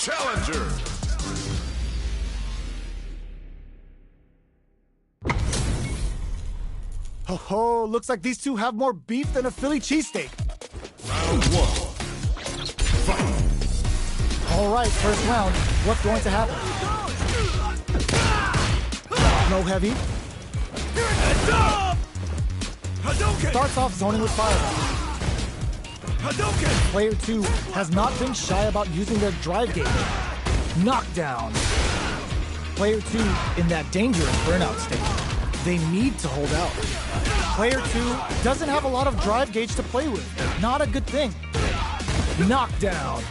challenger. Ho ho, looks like these two have more beef than a Philly cheesesteak. Round one. Fight. All right, first round. What's going to happen? No heavy. Starts off zoning with fireball. Player 2 has not been shy about using their drive gauge. Knockdown. Player 2 in that dangerous burnout state. They need to hold out. Player 2 doesn't have a lot of drive gauge to play with. Not a good thing. Knockdown.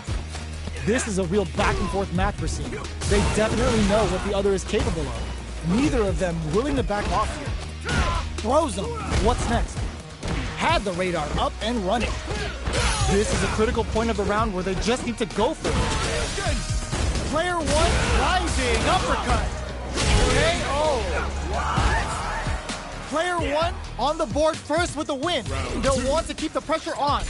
This is a real back and forth match we're seeing. They definitely know what the other is capable of. Neither of them willing to back off here. Throws them. What's next? Had the radar up and running. This is a critical point of the round where they just need to go for it. Player 1 rising uppercut. KO. Player 1 on the board first with the win. They'll want to keep the pressure on.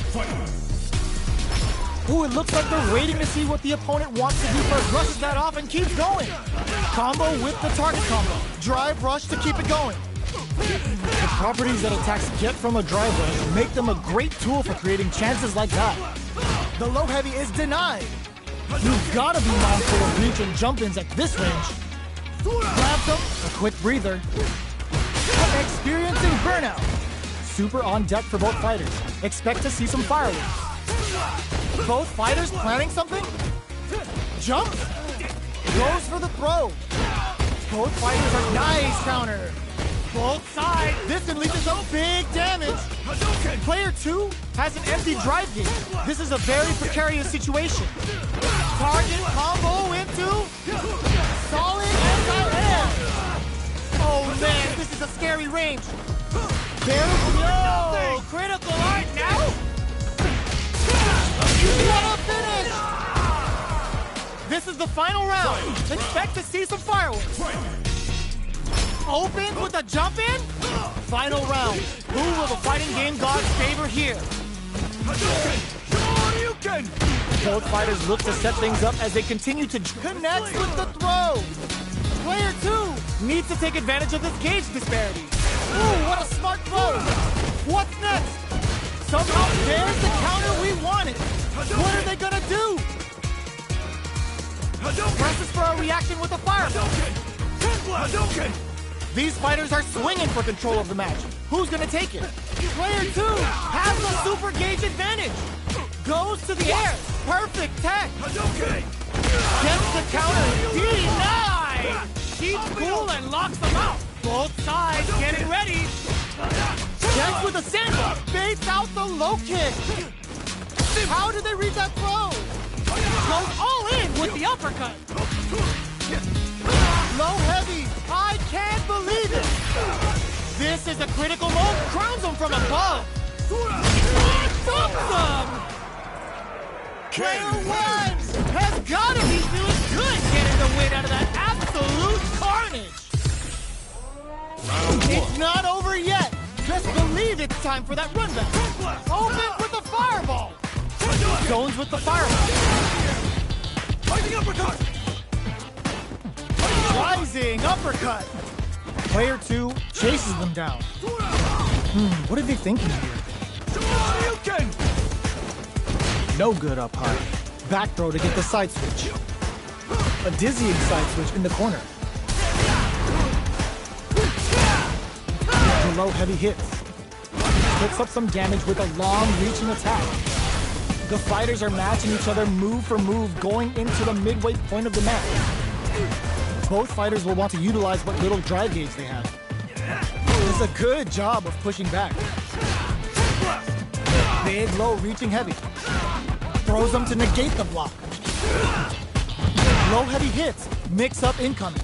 Ooh, it looks like they're waiting to see what the opponent wants to do first. Rushes that off and keeps going. Combo with the target combo. Drive rush to keep it going. The properties that attacks get from a drive rush make them a great tool for creating chances like that. The low heavy is denied. You've got to be mindful of reach and jump-ins at this range. Grabs them, a quick breather. Experiencing burnout. Super on deck for both fighters. Expect to see some fireworks. Both fighters planning something? Jump! Goes for the throw. Both fighters are nice counter. Both sides. This can lead to some big damage. Player 2 has an empty drive gauge. This is a very precarious situation. Target combo into solid anti-air. Oh man, this is a scary range. No! Critical art now? What a finish! This is the final round. Expect to see some fireworks. Open with a jump in? Final round. Who will the fighting game gods favor here? Both fighters look to set things up as they continue to connect with the throw. Player 2 needs to take advantage of this gauge disparity. Ooh, what a smart throw. What's next? Somehow there's the counter we wanted. What are they gonna do? Presses for a reaction with a fireball. These fighters are swinging for control of the match. Who's gonna take it? Player 2 has the super gauge advantage. Goes to the air. Perfect tech. Gets the counter. Denied. Keeps cool and locks them out. Both sides getting ready. Checks with a sandwich. Baits out the low kick. How did they read that throw? Goes all in with the uppercut. Low heavy. I can't believe it. This is a critical move. Crowns him from above. Dumps him. Player 1 has got to be feeling good getting the win out of that absolute carnage. It's not over yet. Just believe it's time for that run back. Open with the fireball. Zones with the fireball. Rising uppercut. Player 2 chases them down. What are they thinking here? No good up high. Back throw to get the side switch. A dizzying side switch in the corner. The low heavy hits. Picks up some damage with a long reaching attack. The fighters are matching each other move for move going into the midway point of the match. Both fighters will want to utilize what little drive gauge they have. It's a good job of pushing back. Big, low, reaching heavy. Throws them to negate the block. Low heavy hits. Mix up incoming.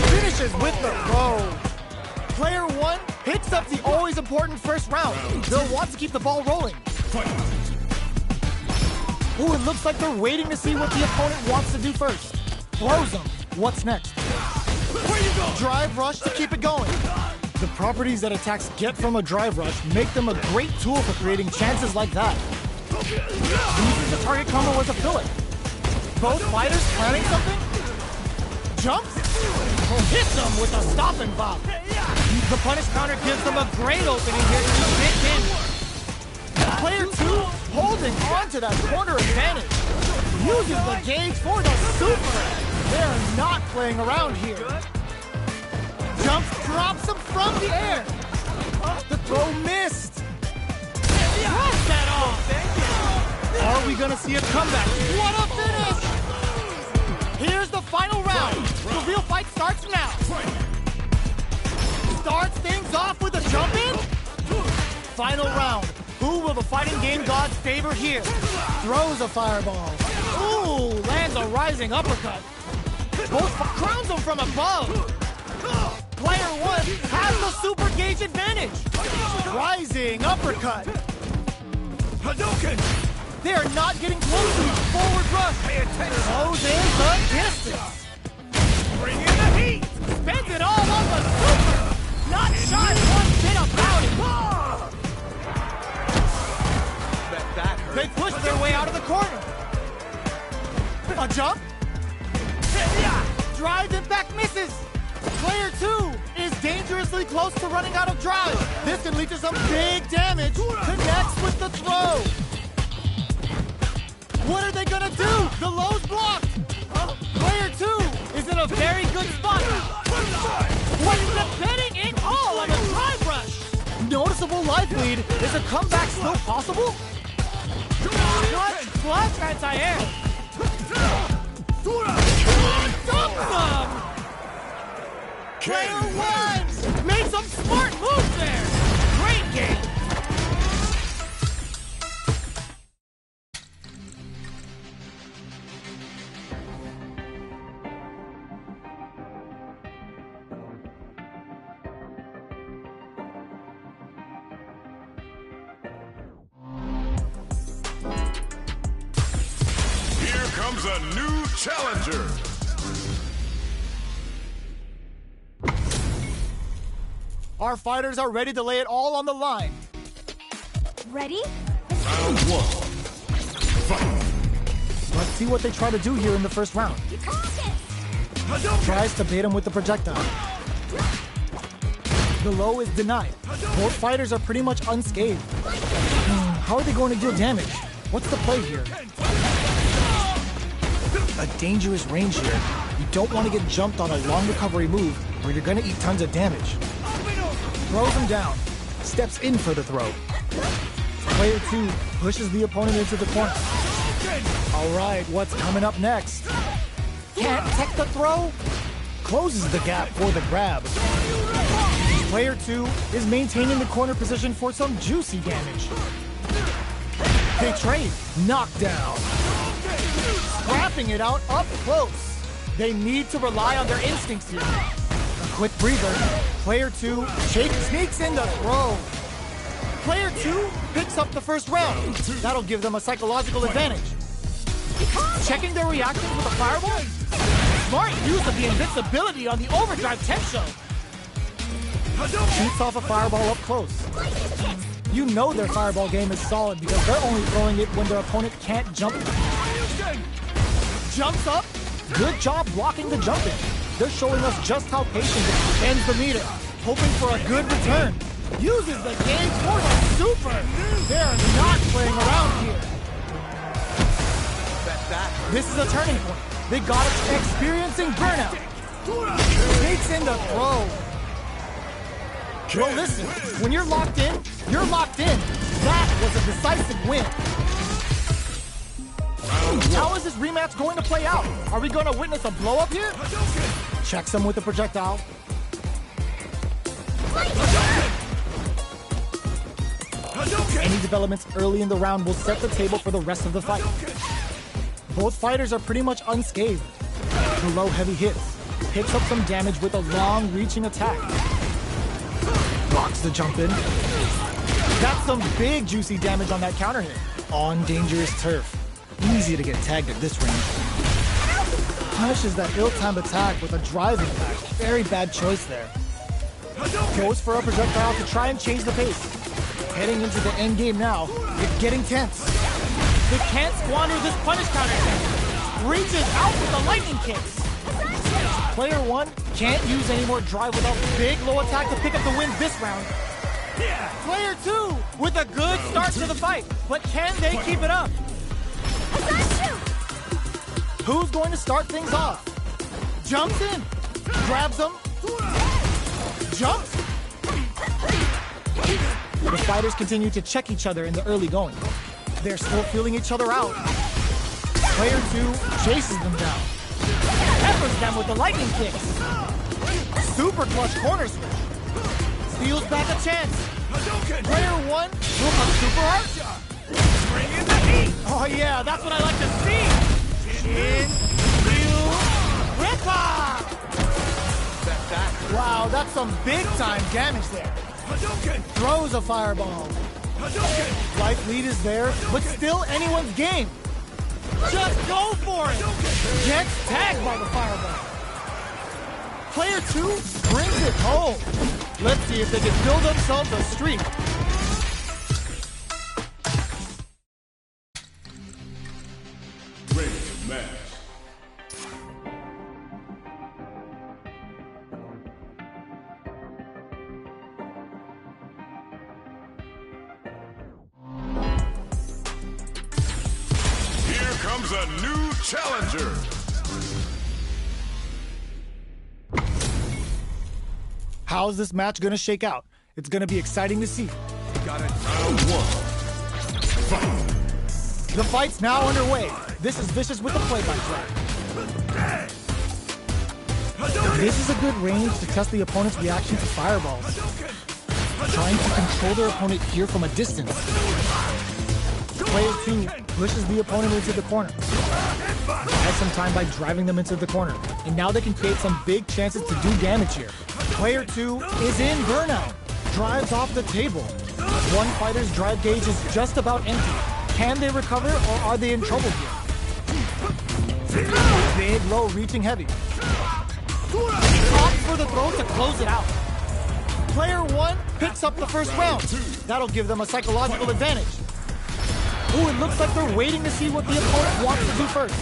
Finishes with the throw. Player 1 picks up the always important first round. They'll want to keep the ball rolling. Ooh, it looks like they're waiting to see what the opponent wants to do first. Throws them. What's next? Drive rush to keep it going. The properties that attacks get from a drive rush make them a great tool for creating chances like that. Uses the target combo as a filler. Both fighters planning something. Jumps. Hits them with a stop and bop. The punish counter gives them a great opening here to hit in. Player 2 holding on to that corner advantage. Uses the gauge for the super. They're not playing around here. Jumps, drops him from the air. The throw missed. Cross that off. Are we gonna see a comeback? What a finish! Here's the final round. The real fight starts now. Starts things off with a jump in. Final round. Who will the fighting game gods favor here? Throws a fireball. Ooh, lands a rising uppercut. Both crowns him from above. Player 1 has the super gauge advantage. Rising uppercut. Hadouken! They are not getting close to each forward rush. Close in the distance. Bring in the heat! Spends it all on the super. Not shy one bit about it. That hurt. They push their way out of the corner. A jump. Drive impact misses. Player 2 is dangerously close to running out of drive. This can lead to some big damage. Connects with the throw. What are they gonna do? The low's blocked. Player 2 is in a very good spot. What is depending it all on a drive rush? Noticeable life lead. Is a comeback still possible? Flash anti-air. Dumps them. Player 1 made some smart moves there. Great game. Here comes a new challenger. Our fighters are ready to lay it all on the line. Ready? Round 1. Fight. Let's see what they try to do here in the first round. You got this! Hadouken! Tries to bait him with the projectile. The low is denied. Both fighters are pretty much unscathed. How are they going to deal damage? What's the play here? A dangerous range here. You don't want to get jumped on a long recovery move or you're going to eat tons of damage. Throws him down. Steps in for the throw. Player 2 pushes the opponent into the corner. All right, what's coming up next? Can't tech the throw? Closes the gap for the grab. Player 2 is maintaining the corner position for some juicy damage. They trade. Knockdown. Scrapping it out up close. They need to rely on their instincts here. A quick breather. Player 2 sneaks in the throw. Player 2 picks up the first round. That'll give them a psychological advantage. Checking their reactions with a fireball? Smart use of the invincibility on the overdrive Tensho. Shoots off a fireball up close. You know their fireball game is solid because they're only throwing it when their opponent can't jump. Jumps up. Good job blocking the jumping. They're showing us just how patient it ends the meter. Hoping for a good return. Uses the game for the super. They're not playing around here. This is a turning point. They got it experiencing burnout. Takes in the throw. Well, listen, when you're locked in, you're locked in. That was a decisive win. How is this rematch going to play out? Are we going to witness a blow-up here? Checks him with a projectile. Any developments early in the round will set the table for the rest of the fight. Both fighters are pretty much unscathed. The low heavy hits. Picks up some damage with a long reaching attack. Blocks the jump in. Got some big juicy damage on that counter hit. On dangerous turf. Easy to get tagged at this range. Punishes that ill-timed attack with a driving attack. Very bad choice there. Goes for a projectile to try and change the pace. Heading into the end game now. It's getting tense. They can't squander this punish counter. reaches out with the lightning kicks. Player 1 can't use any more drive without big low attack to pick up the win this round. Player 2 with a good start to the fight, but can they keep it up? Who's going to start things off? Jumps in, grabs them, jumps. The fighters continue to check each other in the early going. They're still feeling each other out. Player 2 chases them down. Peppers them with the lightning kicks. Super clutch corner switch. Steals back a chance. Player 1 will come super hard. Bring in the heat. Oh yeah, that's what I like to see. Shin, Ryu, Ripper. Wow, that's some big time damage there. Throws a fireball. Life lead is there, but still anyone's game. Just go for it. Gets tagged by the fireball. Player 2 brings it home. Let's see if they can build themselves a streak. Ready, match. Here comes a new challenger. How's this match gonna shake out? It's gonna be exciting to see. Got it. Round 1. Fight. The fight's now underway. This is Vicious with the play-by-play. This is a good range to test the opponent's reaction to fireballs. Trying to control their opponent here from a distance. Player 2 pushes the opponent into the corner. Buys some time by driving them into the corner. And now they can create some big chances to do damage here. Player 2 is in burnout. Drives off the table. One fighter's drive gauge is just about empty. Can they recover or are they in trouble here? Big low reaching heavy. Opts for the throw to close it out. Player 1 picks up the first round. That'll give them a psychological advantage. Ooh, it looks like they're waiting to see what the opponent wants to do first.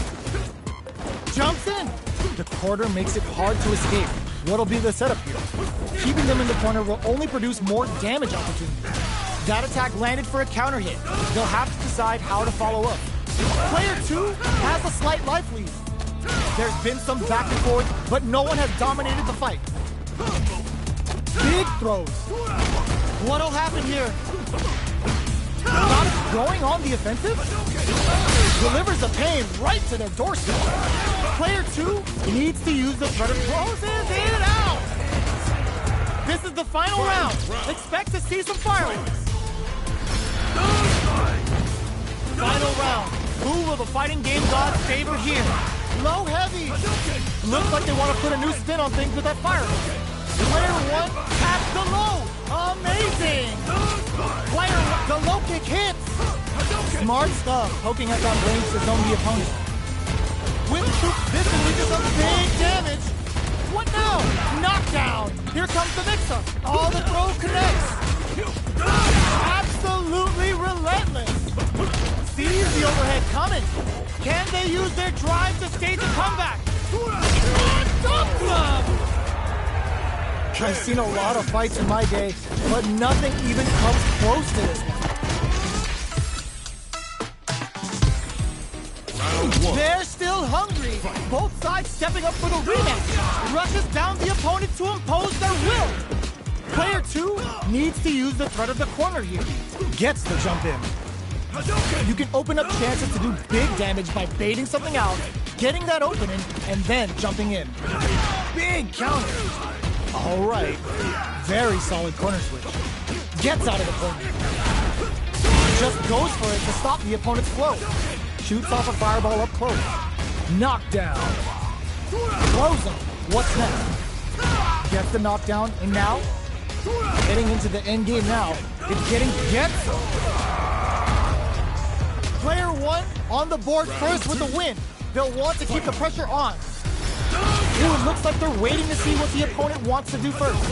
Jumps in. The quarter makes it hard to escape. What'll be the setup here? Keeping them in the corner will only produce more damage opportunities. That attack landed for a counter hit. They'll have to decide how to follow up. Player 2 has a slight life lead. There's been some back and forth, but no one has dominated the fight. Big throws. What'll happen here? Not going on the offensive? Delivers the pain right to their doorstep. Player 2 needs to use the threat of closes it out. This is the final round. Expect to see some fireworks. Final round. Who will the fighting game gods favor here? Low heavy. Looks like they want to put a new spin on things with that fireball. Player 1 taps the low. Amazing. Player 1, the low kick hits. Smart stuff, poking at that range to zone the opponent. Whip soup, this will lead to some big damage. What now? Knockdown. Here comes the mix-up. All the throw connects. Absolutely relentless. Sees the overhead coming. Can they use their drive to stage a comeback? Dump them. I've seen a lot of fights in my day, but nothing even comes close to this one. They're still hungry. Both sides stepping up for the rematch. Rushes down the opponent to impose their will. Player 2 needs to use the threat of the corner here. Gets the jump in. You can open up chances to do big damage by baiting something out, getting that opening, and then jumping in. Big counter. All right. Very solid corner switch. Gets out of the corner. Just goes for it to stop the opponent's flow. Shoots off a fireball up close. Knockdown. Throws him. What's next? Gets the knockdown, and now, heading into the end game now, it's gets him. Player 1 on the board first with the win. They'll want to keep the pressure on. Ooh, it looks like they're waiting to see what the opponent wants to do first.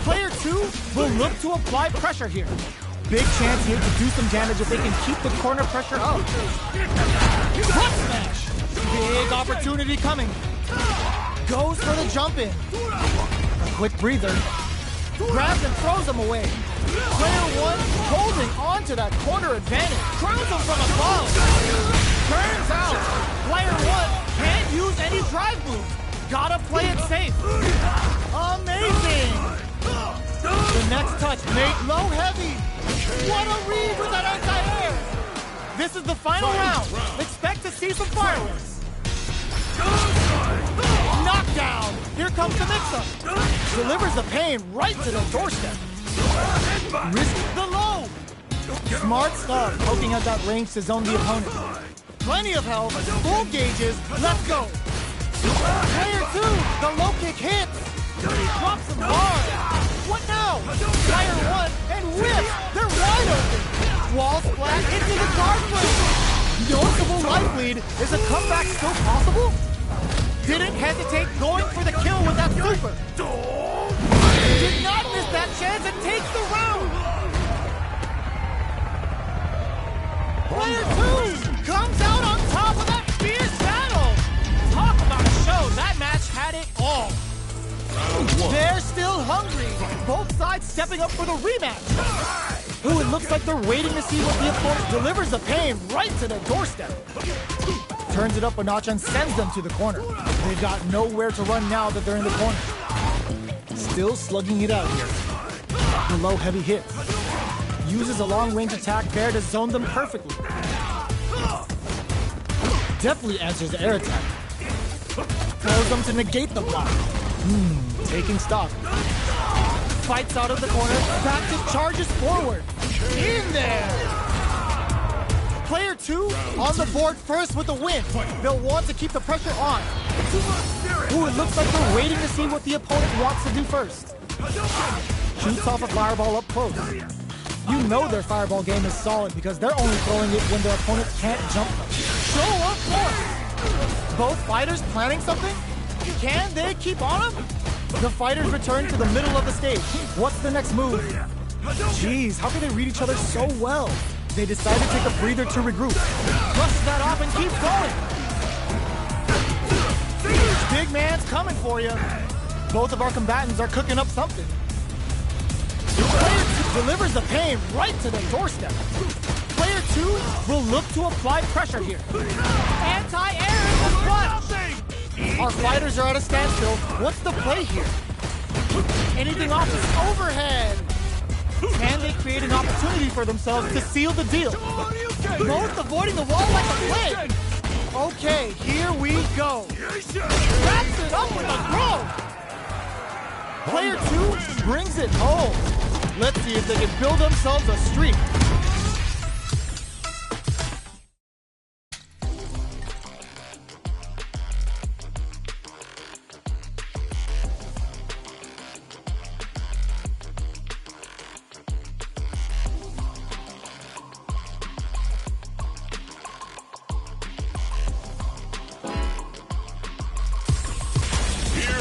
Player 2 will look to apply pressure here. big chance here to do some damage if they can keep the corner pressure up. Front smash! Big opportunity coming. Goes for the jump in. A quick breather. Grabs and throws him away. Player one holding on to that corner advantage. Crowns him from above. Turns out, player one can't use any drive moves. Gotta play it safe. Amazing! The next touch made low heavy. What a read with that anti-air! This is the final round. Expect to see some fireworks. Knockdown! Here comes the mix-up. Delivers the pain right to the doorstep. Risks the low. Smart stuff, poking at that range to zone the opponent. Plenty of health, full gauges, let's go. Player two, the low kick hits. Drops him hard. What now? Player one and whips. They're wide open. Wall splat into the guard plate. Noticeable life lead. Is a comeback still possible? Didn't hesitate going for the kill with that super. Did not miss that chance and takes the round. Player two comes out on top of that fierce battle. Talk about a show. That match had it all. They're still hungry. Both sides stepping up for the rematch. Ooh, it looks like they're waiting to see what the opponent delivers the pain right to their doorstep. Turns it up a notch and sends them to the corner. They've got nowhere to run now that they're in the corner. Still slugging it out here. The low heavy hit. Uses a long range attack there to zone them perfectly. Definitely answers the air attack. Throws them to negate the block. Taking stock. Fights out of the corner, back to charges forward. In there! Player two on the board first with the win. They'll want to keep the pressure on. Ooh, it looks like they're waiting to see what the opponent wants to do first. Shoots off a fireball up close. You know their fireball game is solid because they're only throwing it when their opponent can't jump them. Show up force! Both fighters planning something? Can they keep on them? The fighters return to the middle of the stage. What's the next move? Jeez, how can they read each other so well? They decide to take a breather to regroup. Brush that off and keep going. Big man's coming for you. Both of our combatants are cooking up something. Player two delivers the pain right to the doorstep. Player two will look to apply pressure here. Anti-air is the clutch. Our fighters are at a standstill. What's the play here? Anything off this overhead. Can they create an opportunity for themselves to seal the deal? Both avoiding the wall like a plague. Okay, here we go. Wraps it up with a throw. Player two brings it home. Let's see if they can build themselves a streak.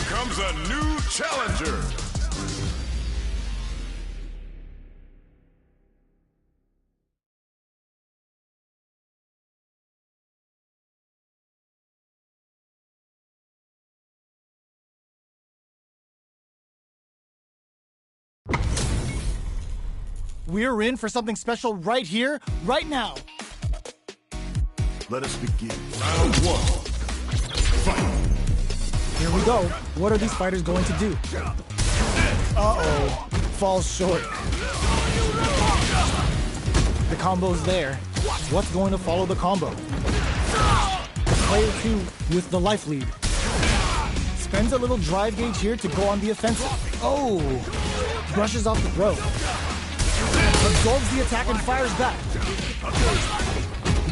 Comes a new challenger. We're in for something special right here, right now. Let us begin. Round one. Fight. Here we go. What are these fighters going to do? Uh-oh. Falls short. The combo's there. What's going to follow the combo? Player two with the life lead. Spends a little drive gauge here to go on the offensive. Oh! Brushes off the throw. Absorbs the attack and fires back.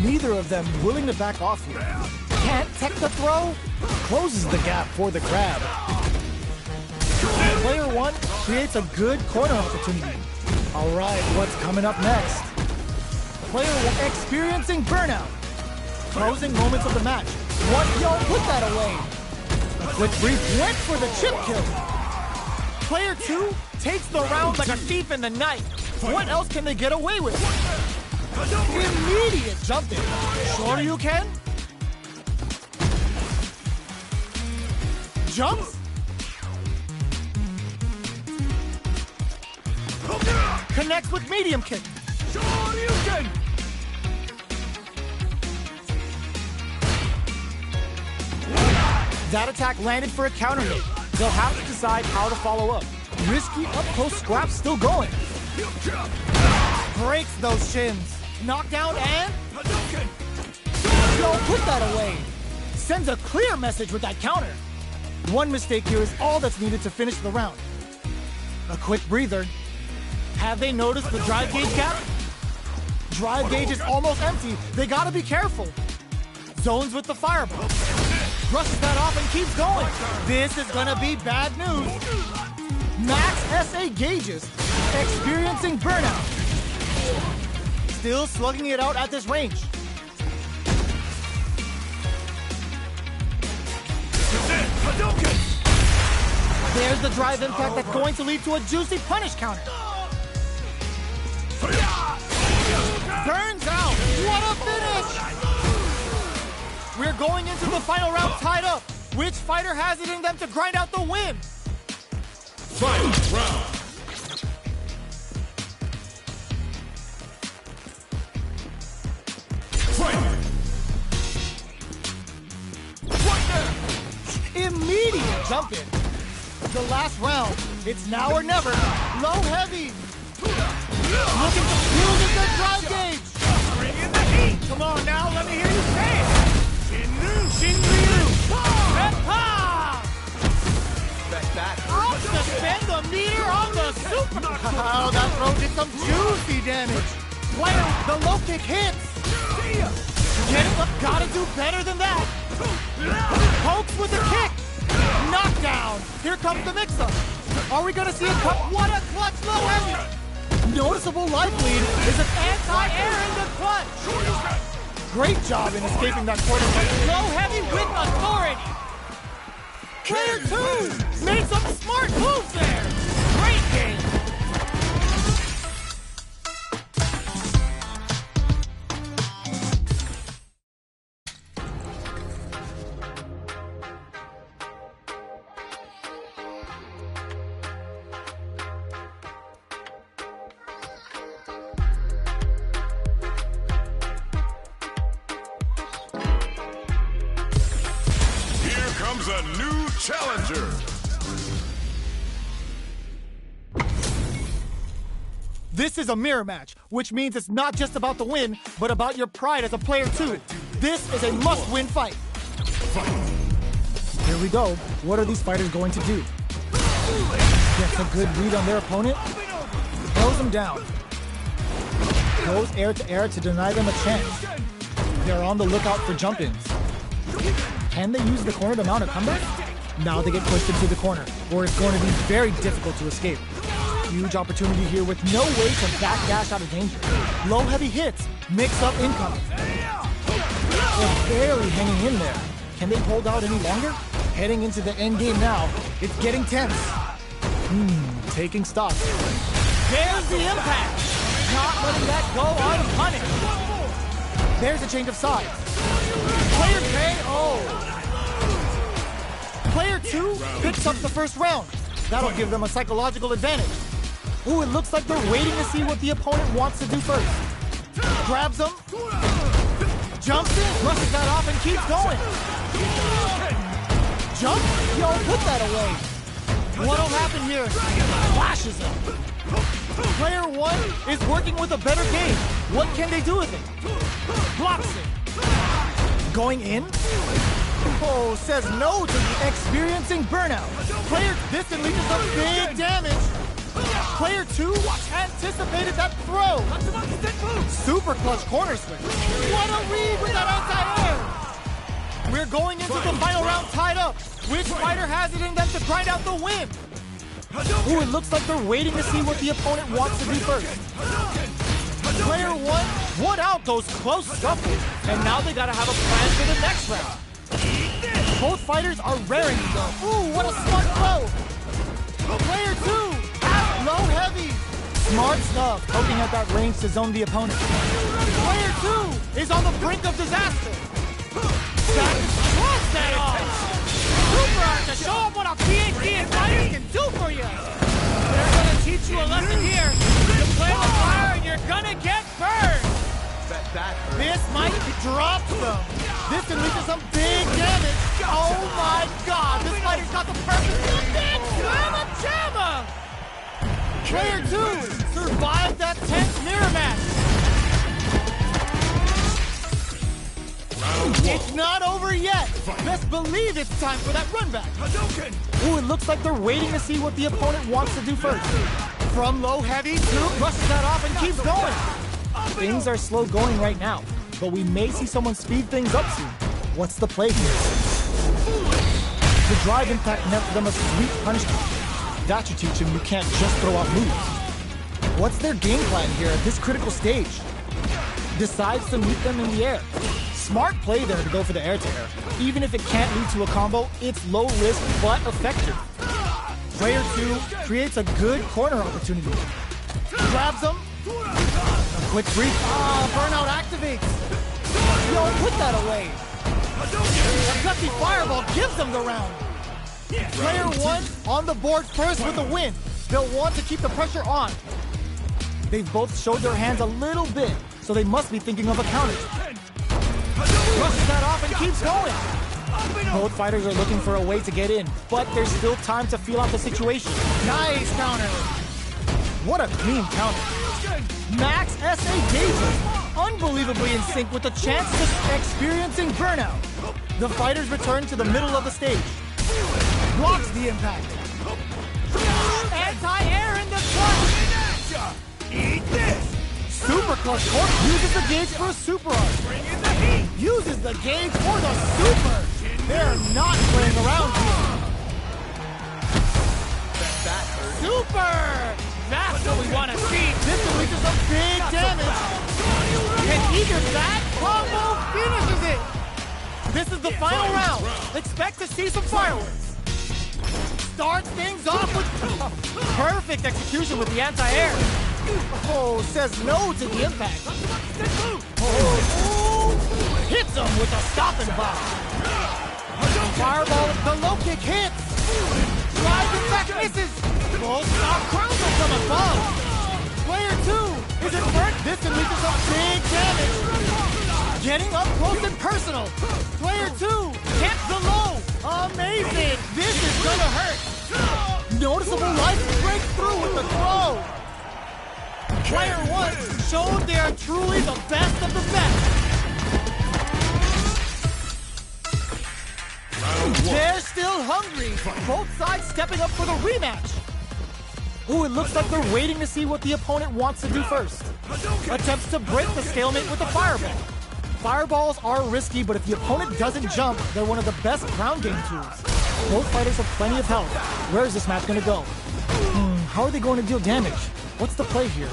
Neither of them willing to back off here. Can't tech the throw. Closes the gap for the grab. Player one creates a good corner opportunity. All right, what's coming up next? Player one experiencing burnout. Closing moments of the match. What? Yo, put that away. A quick brief went for the chip kill. Player two takes the round like a thief in the night. What else can they get away with? Immediate jump in. Sure you can? Jumps? Connects with medium kick. Sure you can! That attack landed for a counter hit. They'll have to decide how to follow up. Risky up-close scrap still going. Breaks those shins. Knockdown and... Don't put that away. Sends a clear message with that counter. One mistake here is all that's needed to finish the round. A quick breather. Have they noticed the drive gauge gap? Drive gauge is almost empty. They gotta be careful. Zones with the fireball. Brushes that off and keeps going. This is gonna be bad news. Max SA gauges. Experiencing burnout. Still slugging it out at this range. There's the drive impact that's going to lead to a juicy punish counter. Burns out. What a finish! We're going into the final round tied up. Which fighter has it in them to grind out the win? Final round. Immediate jump in. The last round. It's now or never. Low heavy. Looking to fuel with their drive gauge. Bring in the heat! Come on now, let me hear you say it! Shinryu! Reppa! Best back. I'll suspend the meter on the super. Oh, that throw did some juicy damage. Player, the low kick hits. Getting up, gotta do better than that. Pokes with a kick. Knockdown. Here comes the mix-up. Are we gonna see a cut? What a clutch low heavy. Noticeable life lead is an anti-air in the clutch. Great job in escaping that corner. Low heavy with authority. Player 2 made some smart moves there. Great game. A new challenger. This is a mirror match, which means it's not just about the win, but about your pride as a player too. This is a must-win fight. Here we go. What are these fighters going to do? Gets a good read on their opponent. Throws them down. Goes air to air to deny them a chance. They're on the lookout for jump-ins. Can they use the corner to mount a comeback? Now they get pushed into the corner, or it's going to be very difficult to escape. Huge opportunity here with no way to backdash out of danger. Low heavy hits, mix up incoming. They're barely hanging in there. Can they hold out any longer? Heading into the end game now, it's getting tense. Taking stock. There's the impact! Not letting that go unpunished. There's a change of sides. Player KO. Player 2 picks up the first round. That'll give them a psychological advantage. Ooh, it looks like they're waiting to see what the opponent wants to do first. Grabs him. Jumps in, brushes that off and keeps going. Jump? Yo, put that away. What'll happen here? Flashes him. Player 1 is working with a better game. What can they do with it? Blocks it. Going in? Oh, says no to experiencing burnout. Player, this can lead to some big damage. Player 2 anticipated that throw. Super clutch corner switch. What a read with that anti-air. We're going into the final round tied up. Which fighter has it in them to grind out the win? Ooh, it looks like they're waiting to see what the opponent wants to do first. Player 1 won out those close scuffles, and now they gotta have a plan for the next round. Both fighters are raring to go. Ooh, what a smart throw! Player 2, low heavy. Smart stuff, poking at that range to zone the opponent. Player 2 is on the brink of disaster. Cross that off. Super Art to show them what a PhD in fighters can do for you. They're gonna teach you a lesson here. You play with fire and you're gonna get burned. This might drop them. This can lead to some big damage. Oh my God, this fighter's got the perfect Jamma Jamma. Player 2 survived that tense mirror match. It's not over yet. Best believe it's time for that run back. Ooh, it looks like they're waiting to see what the opponent wants to do first. From low heavy to Brushes that off and keeps going. Things are slow going right now, but we may see someone speed things up soon. What's the play here? The drive impact left them a sweet punishment. That should teach them you can't just throw out moves. What's their game plan here at this critical stage? Decides to meet them in the air. Smart play there to go for the air to air. Even if it can't lead to a combo, it's low risk but effective. Player 2 creates a good corner opportunity. Grabs them. A quick brief. burnout activates. Yo, put that away. A gutsy fireball gives them the round. Player 1 on the board first with the win. They'll want to keep the pressure on. They've both showed their hands a little bit, so they must be thinking of a counter. Brushes that off and keeps going. Both fighters are looking for a way to get in, but there's still time to feel out the situation. Nice counter. What a clean counter. Max SA gauges, unbelievably in sync with the chance of experiencing burnout. The fighters return to the middle of the stage. Blocks the impact. Anti-air in the clutch. Eat this. Super clutch cork uses the gauge for a super art. Bring in the heat. Uses the gauge for the super. They're not playing around here. Super. That's what we want to see. This will lead to some big damage. And either that combo finishes it. This is the final round. Expect to see some fireworks. Starts things off with Perfect execution with the anti-air. Oh, says no to the impact. Oh, hits him with a stopping block. Fireball, the low kick hits. drive impact misses. Both stop crowns from above. Player 2 is burnt. This can lead to some big damage. Getting up close and personal. Player 2 hits the low. Amazing. This is gonna hurt. Noticeable life breakthrough with the throw. Player 1 showed they are truly the best of the best. They're still hungry. Both sides stepping up for the rematch. Ooh, it looks like they're waiting to see what the opponent wants to do first. Attempts to break the stalemate with a fireball. Fireballs are risky, but if the opponent doesn't jump, they're one of the best ground game tools. Both fighters have plenty of health. Where is this match going to go? How are they going to deal damage? What's the play here?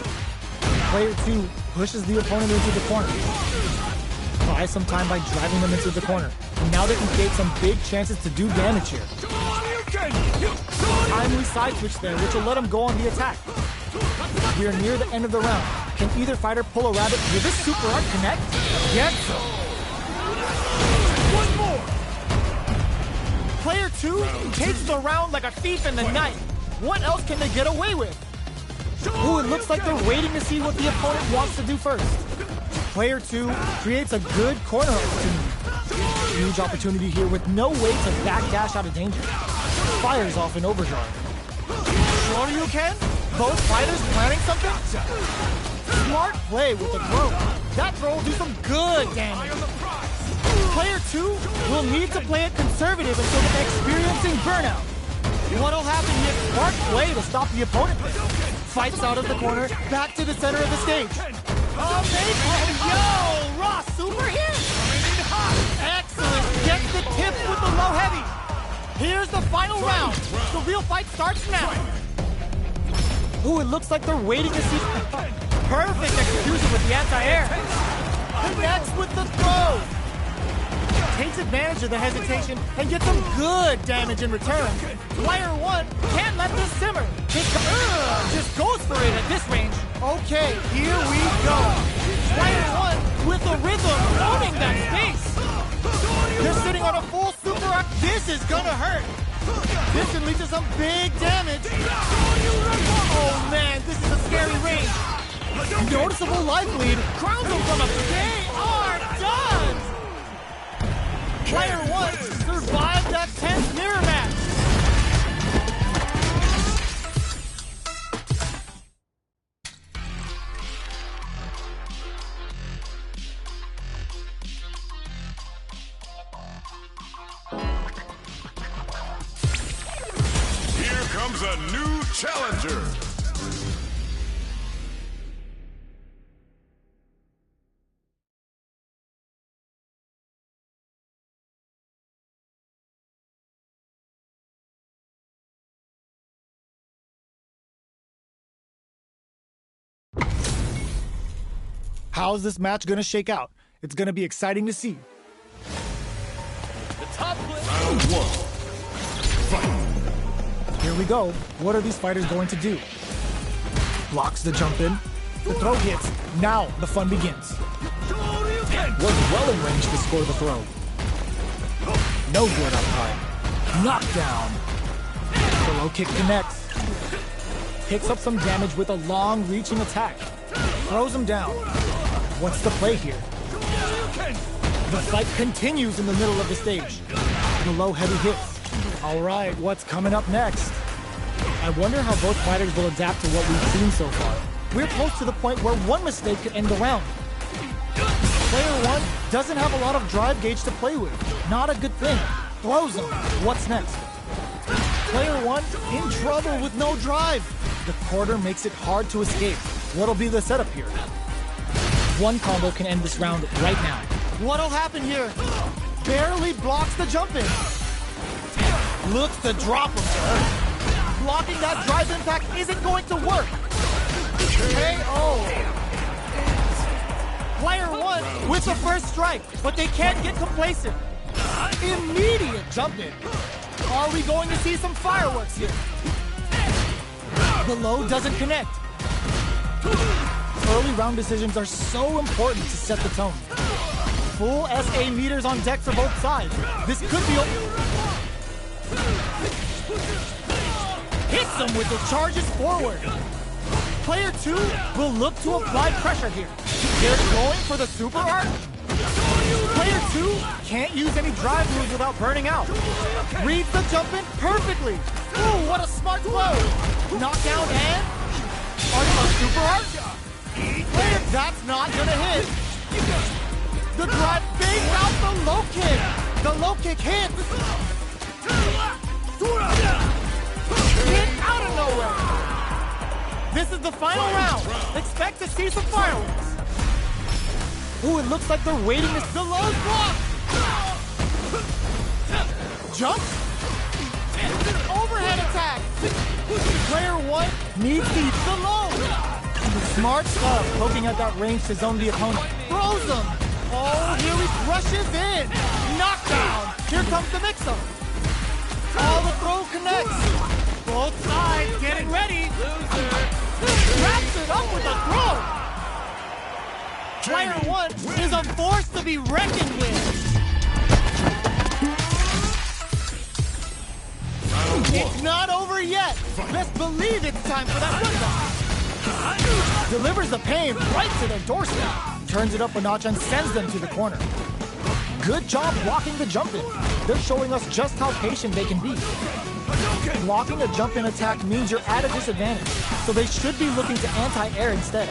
Player 2 pushes the opponent into the corner. Buy some time by driving them into the corner. And now they can create some big chances to do damage here. Timely side switch there, which will let them go on the attack. We are near the end of the round. Can either fighter pull a rabbit? Will this super art connect? Yes. One more. Player 2 takes the round like a thief in the night. What else can they get away with? Ooh, it looks like they're waiting to see what the opponent wants to do first. Player 2 creates a good corner opportunity. Huge opportunity here with no way to backdash out of danger. Fires off an overdrive. Sure you can? Both fighters planning something? Smart play with the throw. That throw will do some good damage. Player 2 will need to play it conservative until they're experiencing burnout. What'll happen here? Smart play to stop the opponent there. Fights out of the corner, back to the center of the stage. Yo, Raw super here. Excellent. Gets the tip with the low heavy. Here's the final round. The real fight starts now. Ooh, it looks like they're waiting to see. Perfect execution with the anti-air. Connects with the throw. takes advantage of the hesitation and gets some good damage in return. Player 1 can't let this simmer. Just goes for it at this range. Okay, here we go. Player 1 with the rhythm, owning that space. They're sitting on a full super arc. This is gonna hurt. This can lead to some big damage. Oh man, this is a scary range. Noticeable life lead. Crowns them from a... They are done! Player 1 survived that tense mirror match. Here comes a new challenger. How's this match gonna shake out? It's gonna be exciting to see. The top player. Round 1. Fight. Here we go. What are these fighters going to do? Blocks the jump in. The throw hits. Now the fun begins. Was well in range to score the throw. No good up high. Knockdown. The low kick connects. Picks up some damage with a long reaching attack. Throws him down. What's the play here? The fight continues in the middle of the stage. The low heavy hits. All right, what's coming up next? I wonder how both fighters will adapt to what we've seen so far. We're close to the point where one mistake could end the round. Player 1 doesn't have a lot of drive gauge to play with. Not a good thing. Throws him. What's next? Player 1 in trouble with no drive. The quarter makes it hard to escape. What'll be the setup here? One combo can end this round right now. What'll happen here? Barely blocks the jump in. Looks to drop him, sir. Blocking that drive impact isn't going to work. KO. Player 1 with the first strike, but they can't get complacent. Immediate jump in. Are we going to see some fireworks here? The low doesn't connect. Early round decisions are so important to set the tone. Full SA meters on deck for both sides. This could be... Hits him with the charges forward. Player 2 will look to apply pressure here. They're going for the super arc. Player 2 can't use any drive moves without burning out. Reads the jump in perfectly. Ooh, what a smart blow. Knockdown and... a super arc? Player, that's not gonna hit. The drive fakes out the low kick. The low kick hits. Hit out of nowhere. This is the final round. Expect to see some fireworks. Ooh, it looks like they're waiting to... The low's blocked. Jump. Overhead attack. Player 1 needs the low. Smart stuff, poking at that range to zone the opponent. Throws him. Oh, here he rushes in. Knockdown. Here comes the mix-up. Oh, the throw connects. Both sides getting ready. Wraps it up with a throw. Player 1 is a force to be reckoned with. It's not over yet. Best believe it's time for that run. Delivers the pain right to their doorstep. Turns it up a notch and sends them to the corner. Good job blocking the jump in. They're showing us just how patient they can be. Blocking a jump in attack means you're at a disadvantage, so they should be looking to anti-air instead.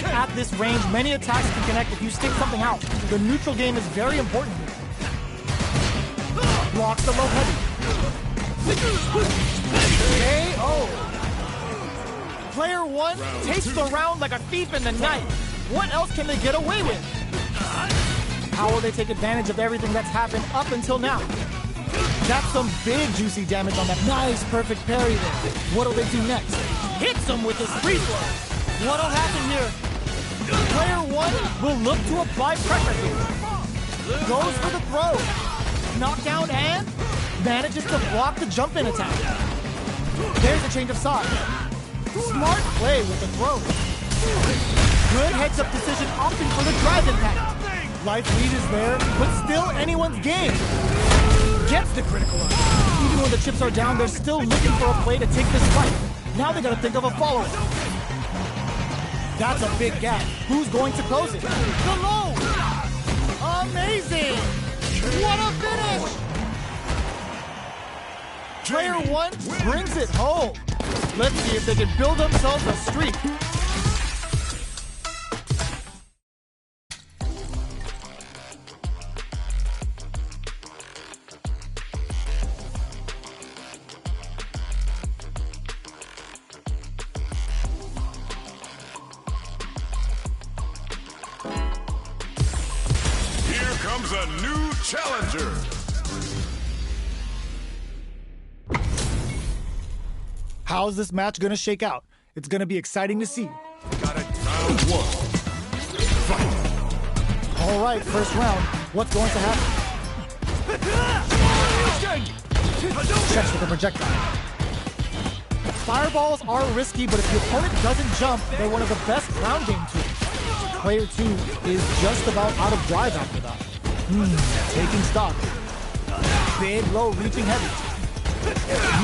At this range, many attacks can connect if you stick something out. The neutral game is very important here. Blocks the low heavy. KO. Player 1 takes the round like a thief in the night. What else can they get away with? How will they take advantage of everything that's happened up until now? That's some big juicy damage on that. Nice, perfect parry there. What'll they do next? Hits him with his free throw. What'll happen here? Player 1 will look to apply pressure here. goes for the throw. Knockdown and manages to block the jump-in attack. There's a change of sides. Smart play with the throw. Good heads-up decision opting for the drive impact. Life lead is there, but still anyone's game. Gets the critical eye. Even when the chips are down, they're still looking for a play to take this fight. Now they gotta think of a follow-up. That's a big gap. Who's going to close it? The low! Amazing! What a finish! Player one brings it home. Let's see if they can build themselves a streak. Comes a new challenger. How's this match gonna shake out? It's gonna be exciting to see. Got it. Round one. Fight. All right, first round. What's going to happen? Checks with the projectile. Fireballs are risky, but if the opponent doesn't jump, they're one of the best ground game tools. Player two is just about out of drive after that. Taking stock. Big, low, reaching heavy.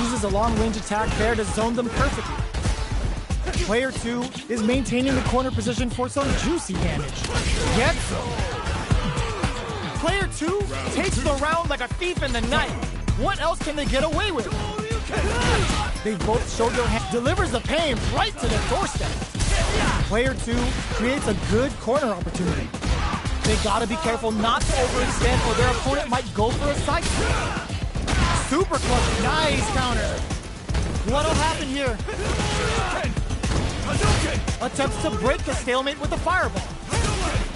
Uses a long-range attack there to zone them perfectly. Player two is maintaining the corner position for some juicy damage. Gets some. Player two takes the round like a thief in the night. What else can they get away with? They both showed their hand. Delivers the pain right to their doorstep. Player two creates a good corner opportunity. They gotta be careful not to overextend or their opponent might go for a side step. Super clutch, nice counter. What'll happen here? Attempts to break the stalemate with a fireball.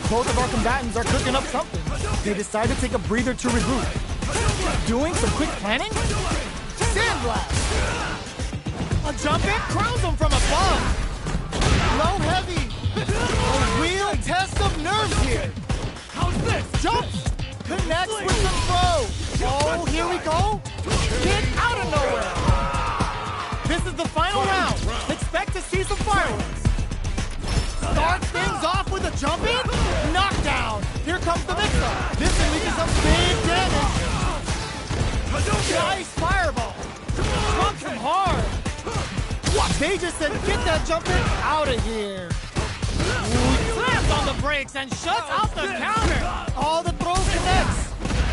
Both of our combatants are cooking up something. They decide to take a breather to regroup. Doing some quick planning? Sandblast! A jump in crowns them from above. Low heavy. A real test of nerves here. How's this? Jumps! Connects with the throw. Oh, here we go. Get out of nowhere. This is the final round. Expect to see some fireworks. Starts things off with a jump in. Knockdown. Here comes the mix-up. This can lead to some big damage. Nice fireball. Jumps him hard. What? They just said, get that jump in out of here. Slams on the brakes and shuts out the counter. All the throw connects.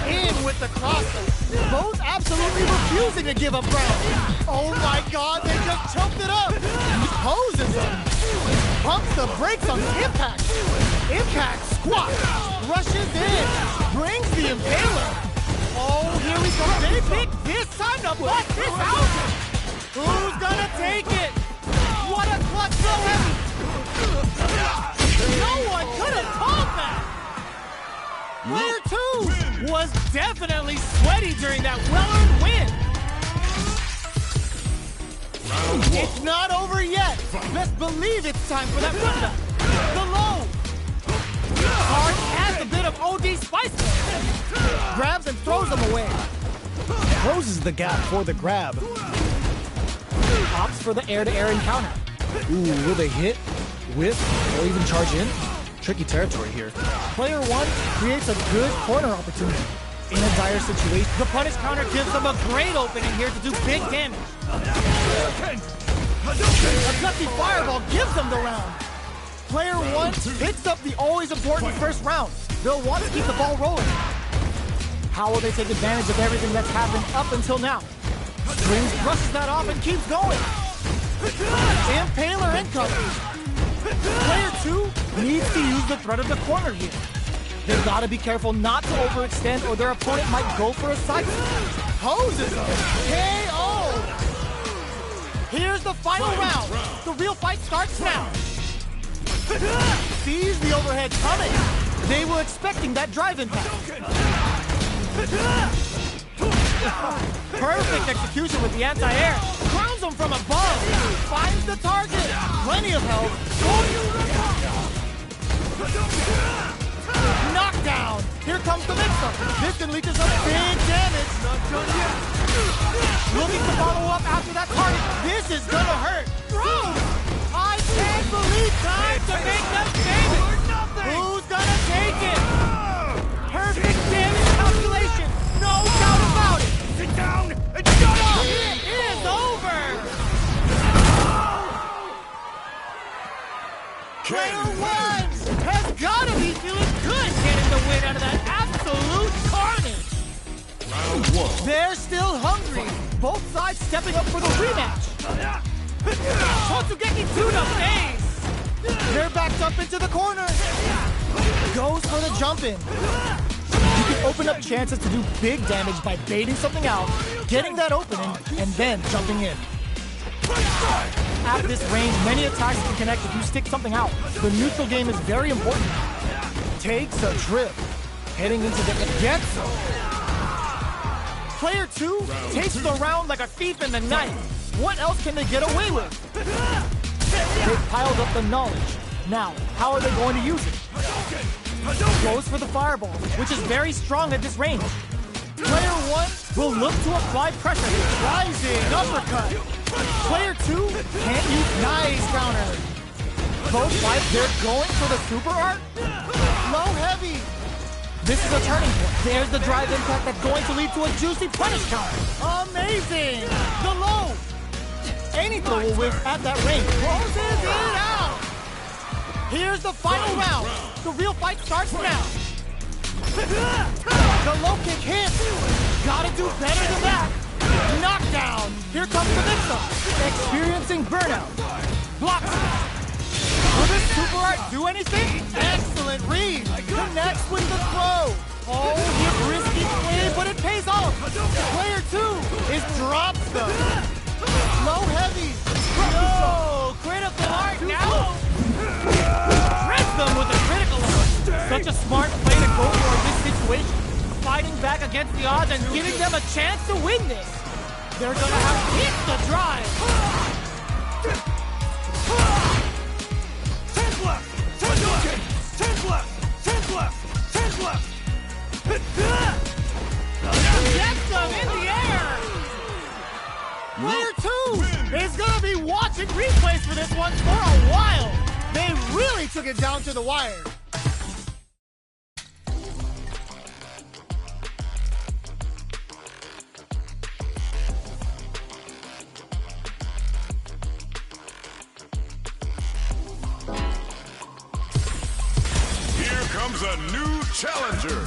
In with the crosser. Both absolutely refusing to give up ground. Oh my God, they just chumped it up. Poses them. Pumps the brakes on impact. Impact squat. Rushes in. Brings the impaler. Oh, here we go. They pick this time to bust this out. Who's gonna take it? What a clutch so heavy. No one could have called that. Player two was definitely sweaty during that well-earned win. It's not over yet. Best believe it's time for that comeback. The low. Hard adds a bit of OD spice. Grabs and throws them away. Closes the gap for the grab. Opts for the air-to-air encounter. Ooh, will they hit, whip, or even charge in? Tricky territory here. Player one creates a good corner opportunity. In a dire situation, the punish counter gives them a great opening here to do big damage. A gutsy fireball gives them the round. Player one picks up the always important first round. They'll want to keep the ball rolling. How will they take advantage of everything that's happened up until now? Strings brushes that off and keeps going. Impaler incoming. Player two needs to use the threat of the corner here. They've got to be careful not to overextend or their opponent might go for a side step. Poses him. KO! Here's the final round. The real fight starts now. Sees the overhead coming. They were expecting that drive impact. Perfect execution with the anti-air. Crowns him from above. Finds the target. Plenty of help. Knocked Knockdown! Here comes the mix-up. This can lead to some big damage. Not done yet. Looking to follow up after that target. This is gonna hurt. Bro! I can't believe time to make them famous! Who's gonna take it? Perfect damage calculation! No doubt about it! Sit down and shut up! It is over! Player one has gotta be feeling good getting the win out of that absolute carnage! Round one. They're still hungry. Both sides stepping up for the rematch. Totsugeki to the face! They're backed up into the corner. Goes for the jump in. You can open up chances to do big damage by baiting something out, getting that opening, and then jumping in. At this range, many attacks can connect if you stick something out. The neutral game is very important. Takes a trip. Heading into the gets him. Player two takes the round like a thief in the night. What else can they get away with? They've piled up the knowledge. Now, how are they going to use it? Goes for the fireball, which is very strong at this range. Player one will look to apply pressure. Rising uppercut. Player two can't use nice counter. Both sides, they're going for the super art. Low heavy. This is a turning point. There's the drive impact that's going to lead to a juicy punish counter. Amazing. The low. Any throw will whiff at that range. Closes it out. Here's the final round. The real fight starts now. The low kick hits. Gotta do better than that. Knockdown. Here comes the mix-up. Experiencing burnout. Blocks it. Will this super art do anything? Excellent read. Connects with the throw. Oh, his risky play, but it pays off. Player two is drops them. Low heavy. No! Critical art now! Shreds them with a critical art! Such a smart play to go for in this situation. Fighting back against the odds and giving them a chance to win this. They're gonna have to hit the drive! 10 left! 10 left! 10 left! 10 left! 10 left! Gets them in the air! Player two is gonna be watching replays for this one for a while. They really took it down to the wire. Here comes a new challenger!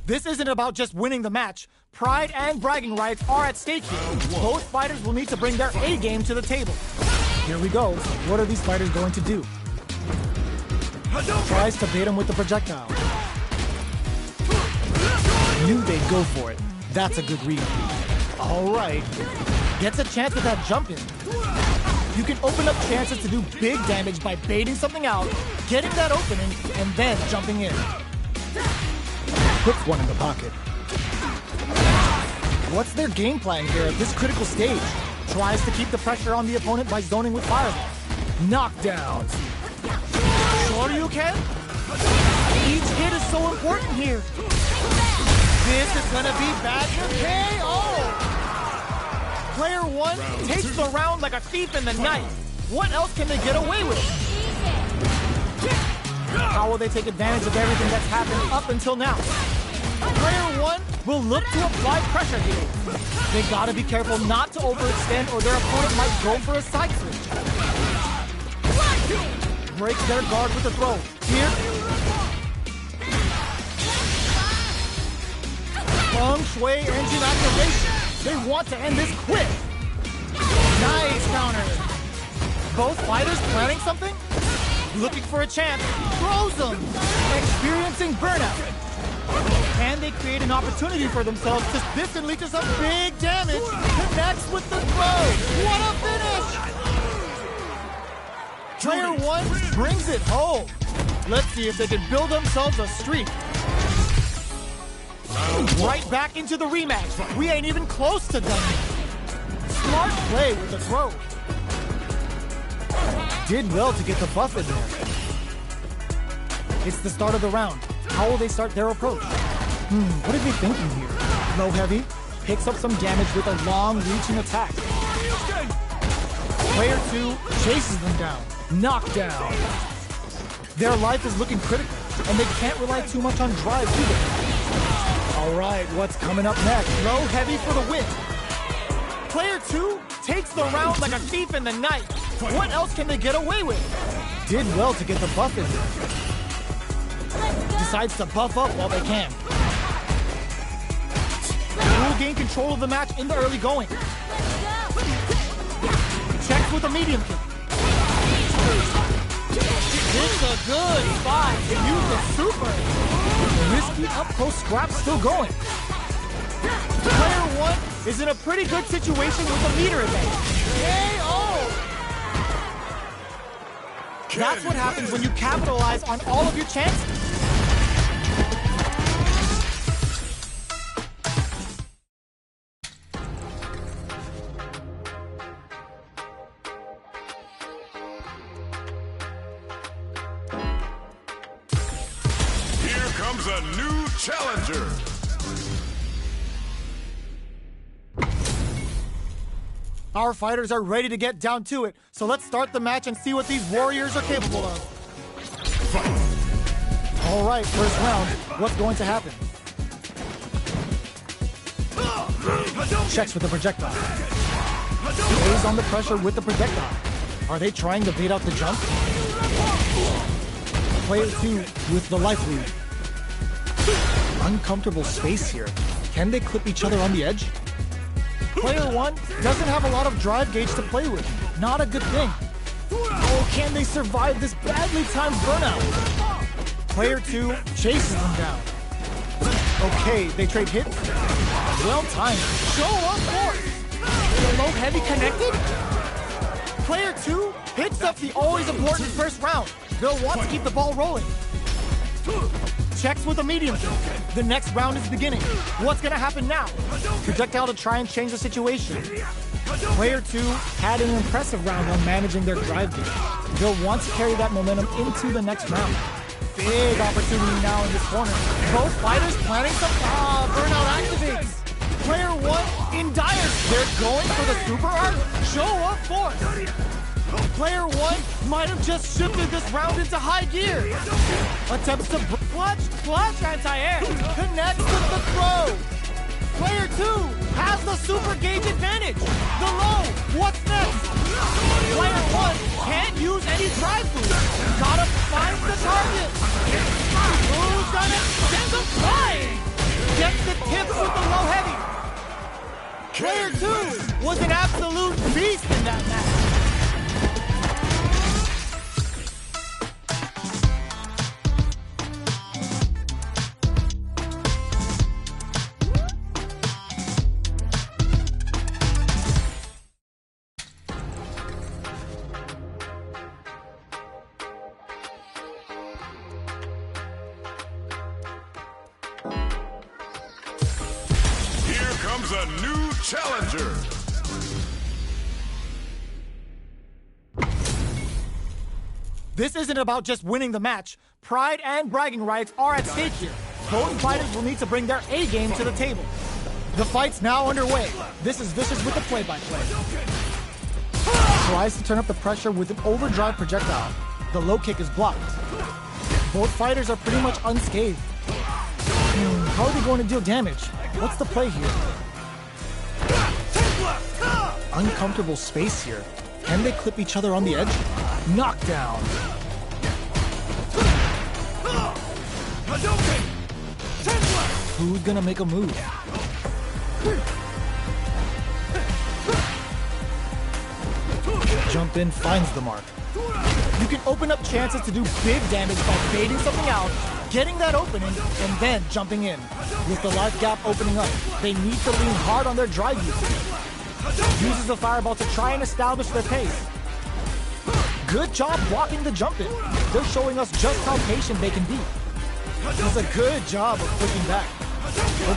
This isn't about just winning the match. Pride and bragging rights are at stake here. Both fighters will need to bring their A game to the table. Here we go. What are these fighters going to do? Tries to bait him with the projectile. Knew they'd go for it. That's a good read. All right. Gets a chance with that jump in. You can open up chances to do big damage by baiting something out, getting that opening, and then jumping in. Puts one in the pocket. What's their game plan here at this critical stage? Tries to keep the pressure on the opponent by zoning with fireballs. Knockdowns. Sure you can? Each hit is so important here. This is gonna be Badger KO! Player one takes the round like a thief in the night. What else can they get away with? How will they take advantage of everything that's happened up until now? Player one will look to apply pressure here. They gotta be careful not to overextend or their opponent might go for a side switch. Breaks their guard with a throw. Here. Feng Shui engine activation. They want to end this quick. Nice counter. Both fighters planning something? Looking for a chance. Throws them. Experiencing burnout. Can they create an opportunity for themselves? Because this can lead to some big damage. Connects with the throw. What a finish! Player one brings it home. Let's see if they can build themselves a streak. Right back into the rematch. We ain't even close to done yet. Smart play with the throw. Did well to get the buff in there. It's the start of the round. How will they start their approach? What are they thinking here? Low heavy picks up some damage with a long-reaching attack. Player 2 chases them down. Knockdown. Their life is looking critical, and they can't rely too much on drive either. All right, what's coming up next? Low heavy for the win. Player 2 takes the round like a thief in the night. What else can they get away with? Did well to get the buff in there. Decides to buff up while they can. Will gain control of the match in the early going. Checks with a medium kick. It's a good spot to use the super. Risky up-close scrap still going. Player 1 is in a pretty good situation with the meter advantage. KO! That's what happens when you capitalize on all of your chances. Here comes a new challenger. Our fighters are ready to get down to it, so let's start the match and see what these warriors are capable of. All right, first round. What's going to happen? Checks with the projectile. Lays on the pressure with the projectile. Are they trying to bait out the jump? Player 2 with the life lead. Uncomfortable space here. Can they clip each other on the edge? Player 1 doesn't have a lot of drive gauge to play with. Not a good thing. Oh, can they survive this badly timed burnout? Player 2 chases them down. Okay, they trade hits. Well timed. Show of force. The low heavy connected. Player 2 hits up the always important first round. They'll want to keep the ball rolling. Checks with a medium kick. The next round is beginning. What's gonna happen now? Projectile to try and change the situation. Player 2 had an impressive round on managing their drive game. They'll want to carry that momentum into the next round. Big opportunity now in this corner. Both fighters planning some burnout activates. Player 1 in dire. They're going for the super art. Show of force. Player 1 might have just shifted this round into high gear. Attempts to clutch anti-air. Connects with the throw. Player 2 has the super gauge advantage. The low. What's next? Player 1 can't use any drive boost. Gotta find the target. Who's gonna send them flying? Gets the tips with the low heavy. Player 2 was an absolute beast in that match. Comes a new challenger. This isn't about just winning the match. Pride and bragging rights are at stake here. Both fighters will need to bring their A game to the table. The fight's now underway. This is Vicious with the play-by-play. Tries to turn up the pressure with an overdrive projectile. The low kick is blocked. Both fighters are pretty much unscathed. How are they going to deal damage? What's the play here? Uncomfortable space here. Can they clip each other on the edge? Knockdown. Who's gonna make a move? Jump in finds the mark. You can open up chances to do big damage by baiting something out, getting that opening, and then jumping in. With the life gap opening up, they need to lean hard on their drive usage. Uses the fireball to try and establish their pace. Good job blocking the jump in. They're showing us just how patient they can be. Does a good job of clicking back.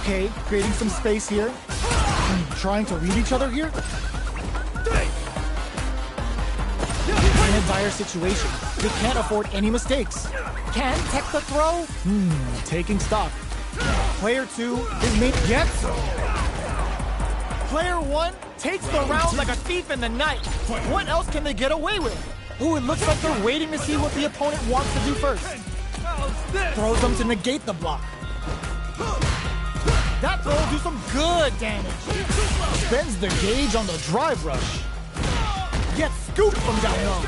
Okay, creating some space here. Trying to read each other here. And a dire situation. They can't afford any mistakes. Can tech the throw? Taking stock. Player 2 is made gets. Player 1 takes the round like a thief in the night. What else can they get away with? Ooh, it looks like they're waiting to see what the opponent wants to do first. Throws them to negate the block. That throw will do some good damage. Spends the gauge on the drive rush. Gets scooped from down low.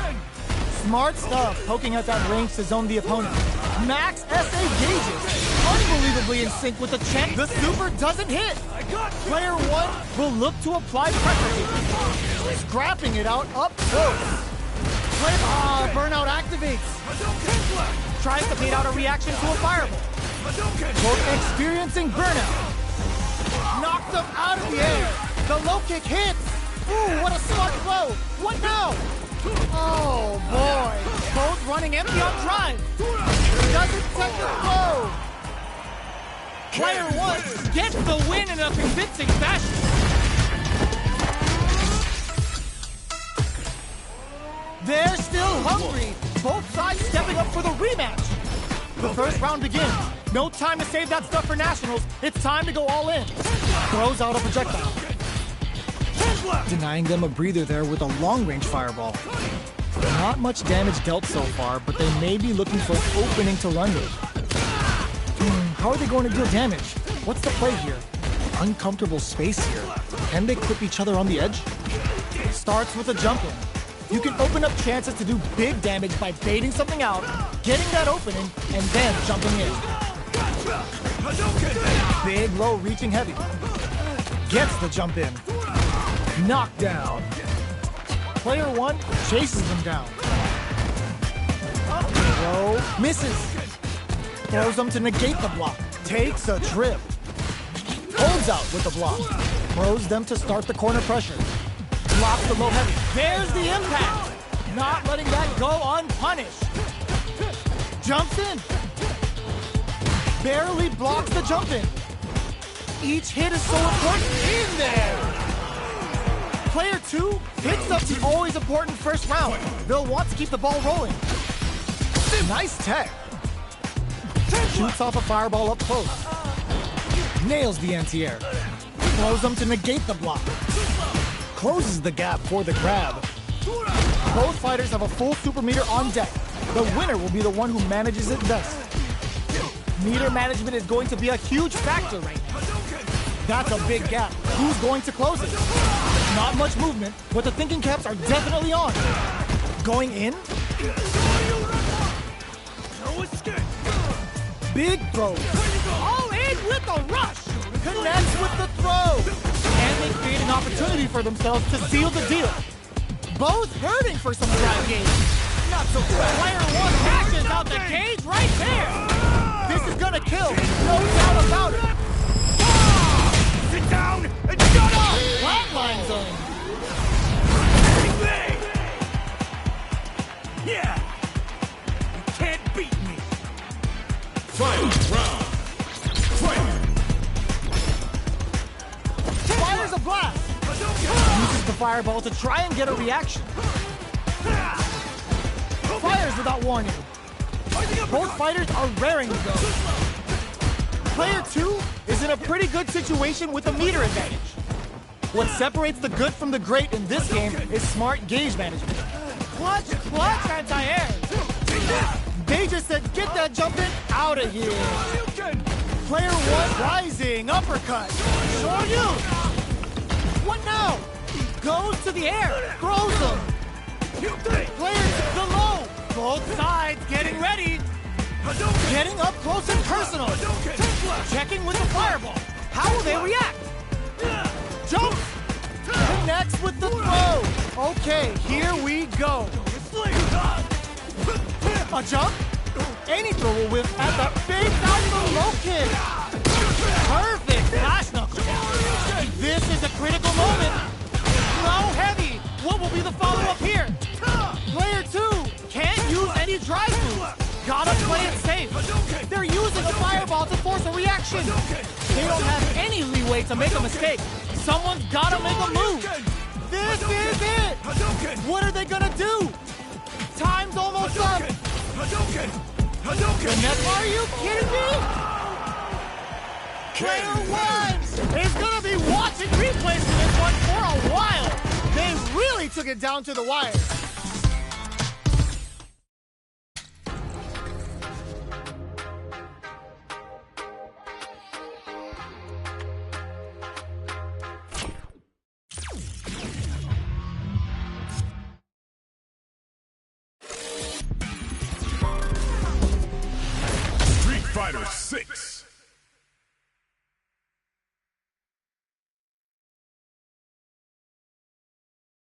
Smart stuff, poking at that range to zone the opponent. Max SA gauges. Unbelievably in sync with the check. The super doesn't hit. Player 1 will look to apply pressure here. Scrapping it out up close. Burnout activates. Tries to bait out a reaction to a fireball. Both experiencing burnout. Knocks them out of the air. The low kick hits. Ooh, what a smart throw. What now? Oh, boy. Both running empty on drive. Doesn't take the throw. Player 1 gets the win in a convincing fashion. They're still hungry. Both sides stepping up for the rematch. The first round begins. No time to save that stuff for nationals. It's time to go all in. Throws out a projectile. Denying them a breather there with a long-range fireball. Not much damage dealt so far, but they may be looking for an opening to run with. How are they going to deal damage? What's the play here? Uncomfortable space here. Can they clip each other on the edge? Starts with a jump in. You can open up chances to do big damage by baiting something out, getting that opening, and then jumping in. Big low reaching heavy. Gets the jump in. Knockdown. Player 1 chases them down. Throw misses. Throws them to negate the block. Takes a trip. Holds out with the block. Throws them to start the corner pressure. Blocks the low heavy. There's the impact. Not letting that go unpunished. Jumps in. Barely blocks the jump in. Each hit is so important. In there. Player 2 picks up the always important first round. They'll want to keep the ball rolling. Nice tech. Shoots off a fireball up close. Nails the anti-air. Throws them to negate the block. Closes the gap for the grab. Both fighters have a full super meter on deck. The winner will be the one who manages it best. Meter management is going to be a huge factor right now. That's a big gap. Who's going to close it? Not much movement, but the thinking caps are definitely on. Going in? Big throws. All in with a rush. Connects with the throw. And they create an opportunity for themselves to seal the deal. Both hurting for some drive gauge. Not so fast. Player 1 passes out the cage right there. This is gonna kill. No doubt about it. Sit down and shut up! Flatline zone. Yeah! You can't beat me! Final round. Fight! Fires a blast. Uses the fireball to try and get a reaction. Fires without warning. Both fighters are raring to go. Player 2 is in a pretty good situation with a meter advantage. What separates the good from the great in this game is smart gauge management. Clutch anti-air. They just said, get that jump in out of here. Player 1 rising, uppercut. Sure you. What now? Goes to the air, throws them. Player the low. Both sides getting ready. Getting up close and personal. Checking with the fireball. How will they react? Jump. Connects with the throw. Okay, here we go. A jump. Any throw will whiff at the big out the low kick. Perfect flash knuckle. This is a critical moment. Low heavy. What will be the follow-up here? Player 2 can't use any drive moves. Gotta play it safe. They're using a fireball to force a reaction. They don't have any leeway to make a mistake. Someone's gotta make a move. This is it. What are they gonna do? Time's almost up. Hadouken! Hadouken! Are you kidding me? Player one is gonna be watching replays for this one for a while. They really took it down to the wire. Street Fighter 6.